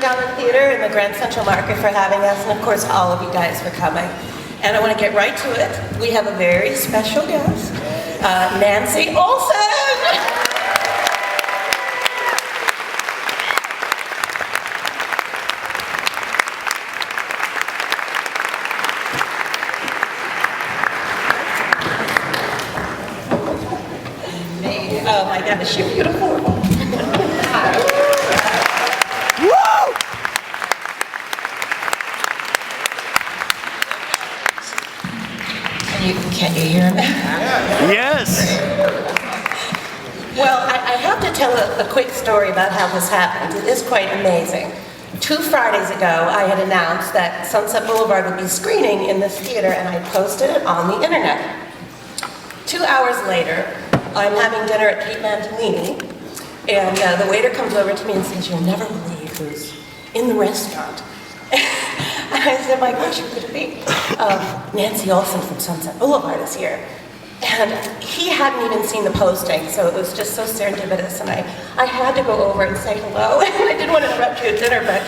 Gallery Theater in the Grand Central Market for having us, and of course all of you guys for coming. And I want to get right to it. We have a very special guest, Nancy Olson! Oh my gosh, you're beautiful. Woo! Can you hear me? Yes. Well, I have to tell a quick story about how this happened. It is quite amazing. 2 Fridays ago, I had announced that Sunset Boulevard would be screening in this theater, and I posted it on the internet. 2 hours later, I'm having dinner at Kate Mantilini, and the waiter comes over to me and says, "You'll never believe who's in the restaurant." And I said, "My gosh, who could it be?" Nancy Olson from Sunset Boulevard is here. And he hadn't even seen the posting, so it was just so serendipitous, and I had to go over and say hello. And I didn't want to interrupt you at dinner, but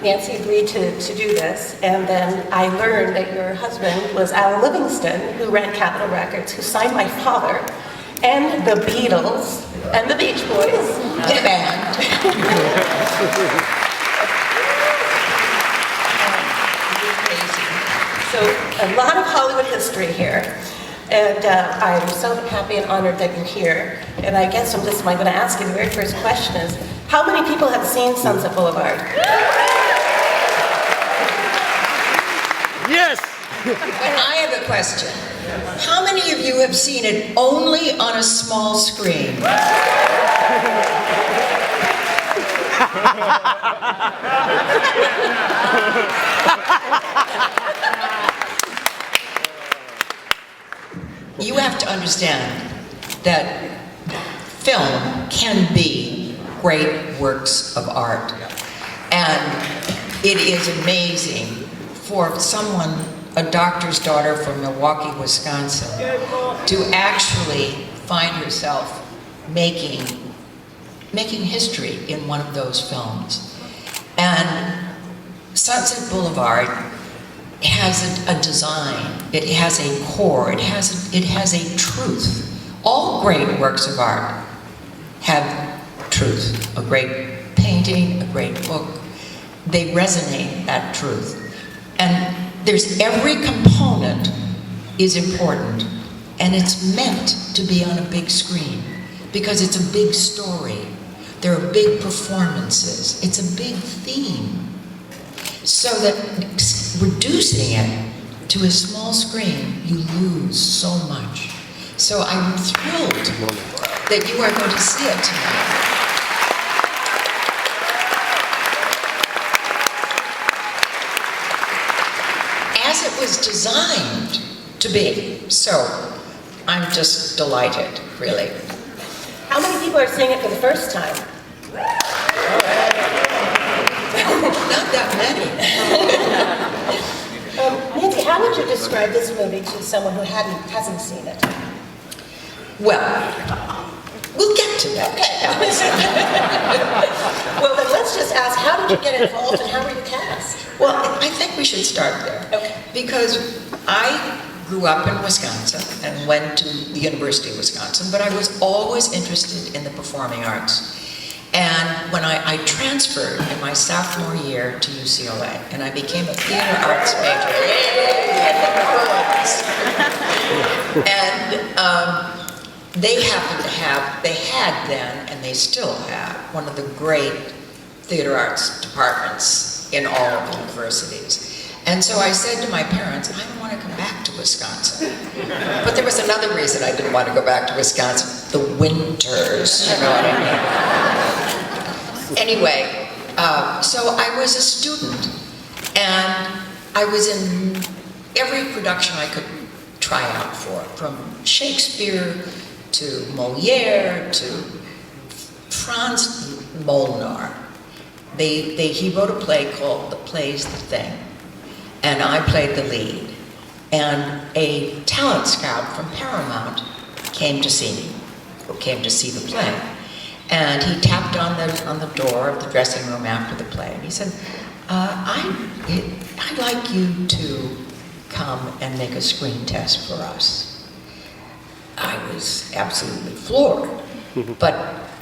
Nancy agreed to do this, and then I learned that your husband was Alan Livingston, who ran Capitol Records, who signed my father, and the Beatles, and the Beach Boys, the band. So a lot of Hollywood history here, and I'm so happy and honored that you're here. And I guess I'm going to ask you, the very first question is, how many people have seen Sunset Boulevard? Yes. And I have a question. How many of you have seen it only on a small screen? You have to understand that film can be great works of art. And it is amazing for someone, a doctor's daughter from Milwaukee, Wisconsin, to actually find herself making history in one of those films. And Sunset Boulevard has a design, it has a core, it has a truth. All great works of art have truth. A great painting, a great book, they resonate that truth. And there's every component is important, and it's meant to be on a big screen because it's a big story. There are big performances. It's a big theme. So that reducing it to a small screen, you lose so much. So I'm thrilled that you are going to see it tonight. As it was designed to be. So I'm just delighted, really. How many people are seeing it for the first time? Not that many. Nancy, how would you describe this movie to someone who hasn't seen it? Well, we'll get to that. Well, then let's just ask, how did you get involved and how were you cast? Well, I think we should start there. Okay. Because I grew up in Wisconsin and went to the University of Wisconsin, but I was always interested in the performing arts. And when I transferred in my sophomore year to UCLA, and I became a theater arts major. And they happened to have, they had then, and they still have, one of the great theater arts departments in all of the universities. And so I said to my parents, I don't want to come back to Wisconsin. But there was another reason I didn't want to go back to Wisconsin, the winters, you know what I mean? Anyway, so I was a student, and I was in every production I could try out for, from Shakespeare to Molière to Franz Molnar. He wrote a play called The Play's the Thing, and I played the lead. And a talent scout from Paramount came to see me, or came to see the play. And And he tapped on the door of the dressing room after the play, and he said, I'd like you to come and make a screen test for us. I was absolutely floored, but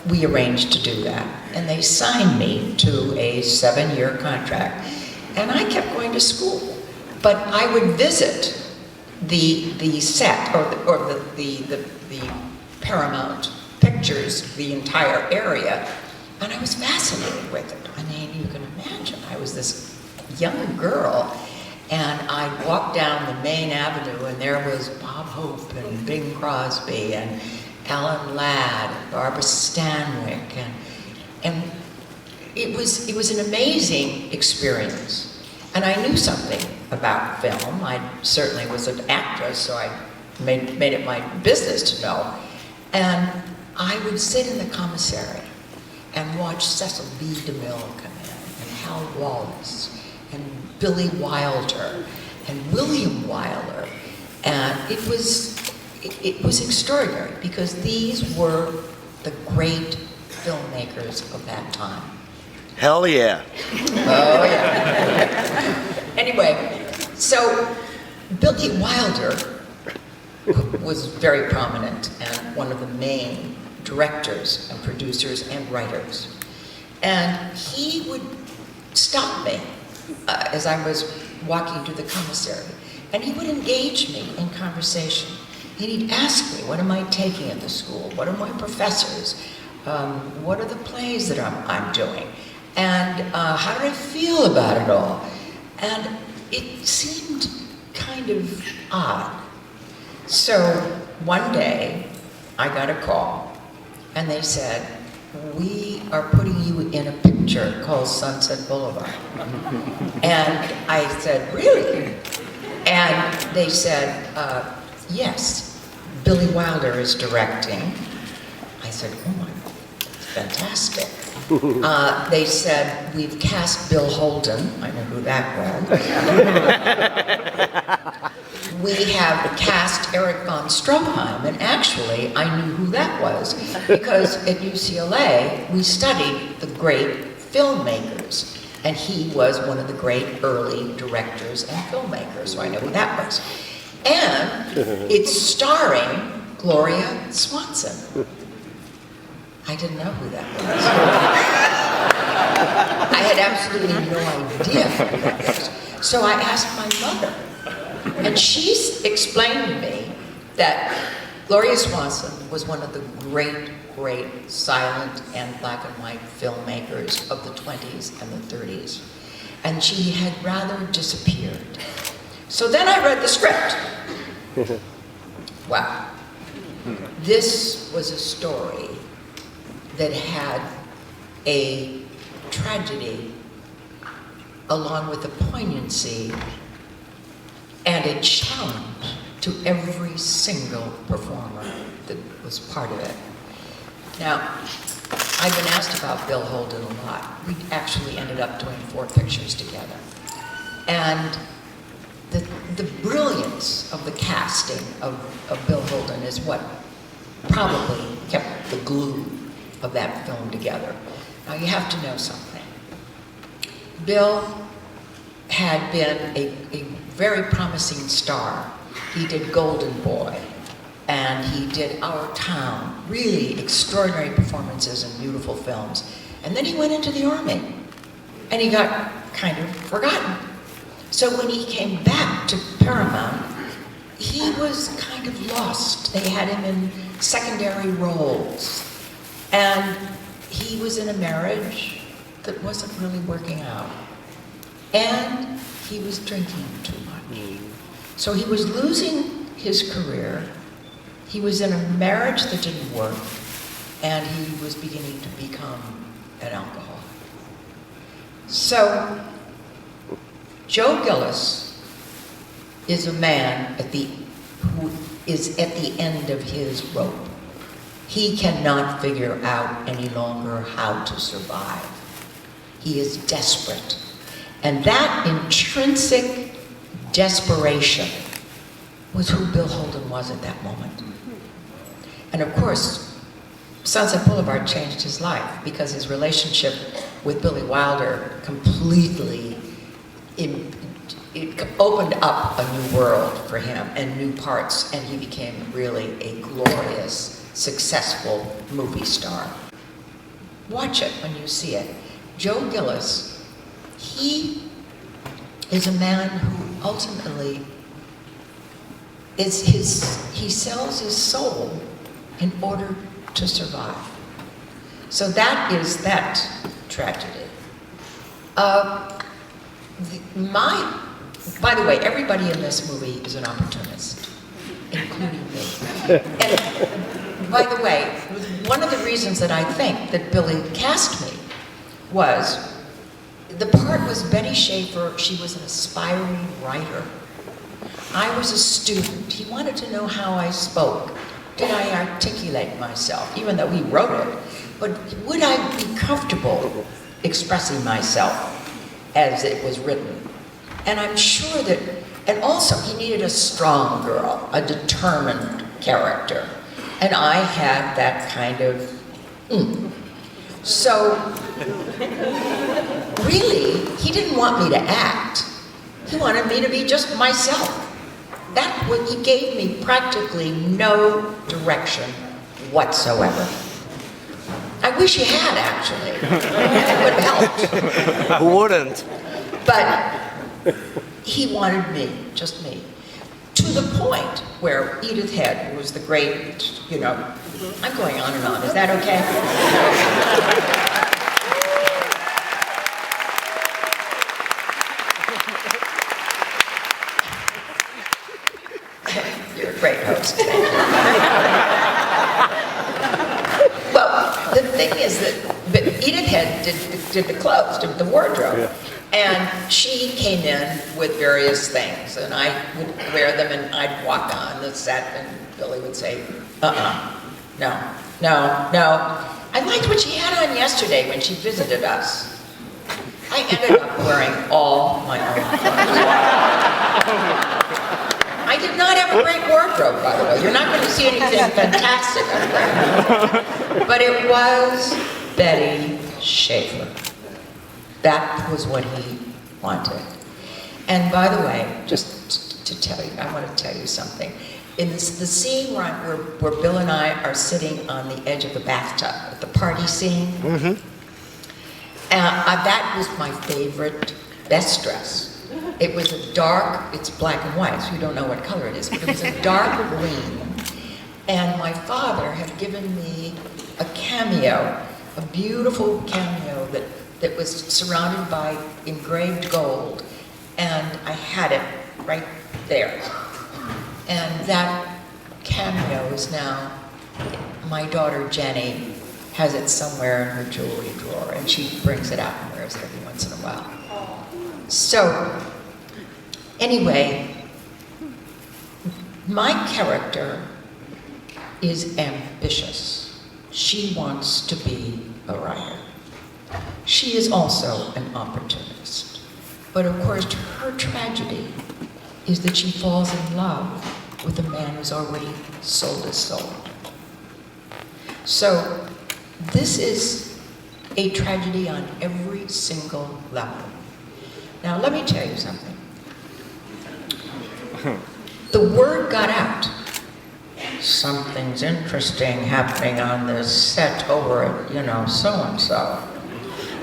we arranged to do that. And they signed me to a 7-year contract, and I kept going to school. But I would visit the set, or the Paramount Pictures, the entire area, and I was fascinated with it. I mean, you can imagine, I was this young girl, and I'd walk down the main avenue, and there was Bob Hope and Bing Crosby and Alan Ladd, and Barbara Stanwyck, and it was an amazing experience. And I knew something about film. I certainly was an actress, so I made it my business to know. And I would sit in the commissary and watch Cecil B. DeMille come in, and Hal Wallace, and Billy Wilder, and William Wyler. And it was extraordinary, because these were the great filmmakers of that time. Hell yeah. Oh, yeah. Anyway, so Billy Wilder was very prominent and one of the main directors and producers and writers. And he would stop me as I was walking to the commissary, and he would engage me in conversation. And he'd ask me, what am I taking at the school? What are my professors? What are the plays that I'm doing? And how did I feel about it all? And it seemed kind of odd. So one day, I got a call, and they said, we are putting you in a picture called Sunset Boulevard. And I said, really? And they said, yes, Billy Wilder is directing. I said, oh my God, that's fantastic. They said, we've cast Bill Holden. I know who that was. We have cast Eric von Stroheim, and actually, I knew who that was, because at UCLA, we studied the great filmmakers, and he was one of the great early directors and filmmakers, so I know who that was. And it's starring Gloria Swanson. I didn't know who that was. I had absolutely no idea who that was. So I asked my mother, and she explained to me that Gloria Swanson was one of the great silent and black and white filmmakers of the 20s and the 30s. And she had rather disappeared. So then I read the script. Wow. This was a story that had a tragedy along with a poignancy and a challenge to every single performer that was part of it. Now, I've been asked about Bill Holden a lot. We actually ended up doing 4 pictures together. And the brilliance of the casting of Bill Holden is what probably kept the glue of that film together. Now, you have to know something. Bill had been a very promising star. He did Golden Boy, and he did Our Town, really extraordinary performances and beautiful films. And then he went into the Army, and he got kind of forgotten. So when he came back to Paramount, he was kind of lost. They had him in secondary roles, and he was in a marriage that wasn't really working out. And he was drinking too much. So he was losing his career. He was in a marriage that didn't work, and he was beginning to become an alcoholic. So Joe Gillis is a man who is at the end of his rope. He cannot figure out any longer how to survive. He is desperate. And that intrinsic desperation was who Bill Holden was at that moment. And of course, Sunset Boulevard changed his life because his relationship with Billy Wilder completely it opened up a new world for him and new parts, and he became really a glorious, successful movie star. Watch it when you see it. Joe Gillis, he is a man who ultimately he sells his soul in order to survive. So that is that tragedy. By the way, everybody in this movie is an opportunist, including me. And by the way, one of the reasons that I think that Billy cast me was, the part was Betty Schaefer. She was an aspiring writer. I was a student. He wanted to know how I spoke. Did I articulate myself, even though he wrote it? But would I be comfortable expressing myself as it was written? And I'm sure that, and also he needed a strong girl, a determined character. And I had that kind of, So, really, he didn't want me to act. He wanted me to be just myself. He gave me practically no direction whatsoever. I wish he had, actually. It would have helped. Who wouldn't? But he wanted me, just me. To the point where Edith Head, who was the great, I'm going on and on. Is that okay? You're a great host. Well, the thing is that Edith Head did the clothes, did the wardrobe. Yeah. And she came in with various things, and I would wear them, and I'd walk on the set, and Billy would say, no. I liked what she had on yesterday when she visited us. I ended up wearing all my own clothes. I did not have a great wardrobe, by the way. You're not going to see anything fantastic on there. But it was Betty Schaefer. That was what he wanted. And by the way, just to tell you, I want to tell you something. In the scene where Bill and I are sitting on the edge of the bathtub, the party scene, that was my favorite, best dress. It was a dark, it's black and white, so you don't know what color it is, but it was a dark green. And my father had given me a cameo, a beautiful cameo that was surrounded by engraved gold, and I had it right there. And that cameo is now, my daughter Jenny has it somewhere in her jewelry drawer, and she brings it out and wears it every once in a while. So, anyway, my character is ambitious. She wants to be a writer. She is also an opportunist. But of course, her tragedy is that she falls in love with a man who's already sold his soul. So, this is a tragedy on every single level. Now, let me tell you something. The word got out. Something's interesting happening on this set over at, so-and-so.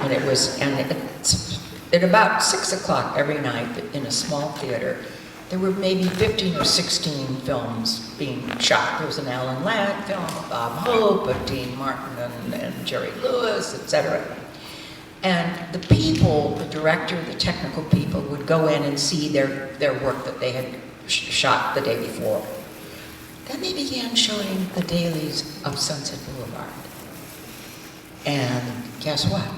And it's at about 6 o'clock every night in a small theater. There were maybe 15 or 16 films being shot. There was an Alan Ladd film, a Bob Hope, a Dean Martin and Jerry Lewis, etc. And the people, the director, the technical people, would go in and see their work that they had shot the day before. Then they began showing the dailies of Sunset Boulevard. And guess what?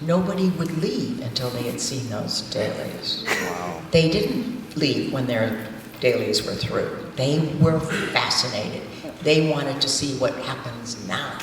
Nobody would leave until they had seen those dailies. Wow. They didn't leave when their dailies were through. They were fascinated. They wanted to see what happens now.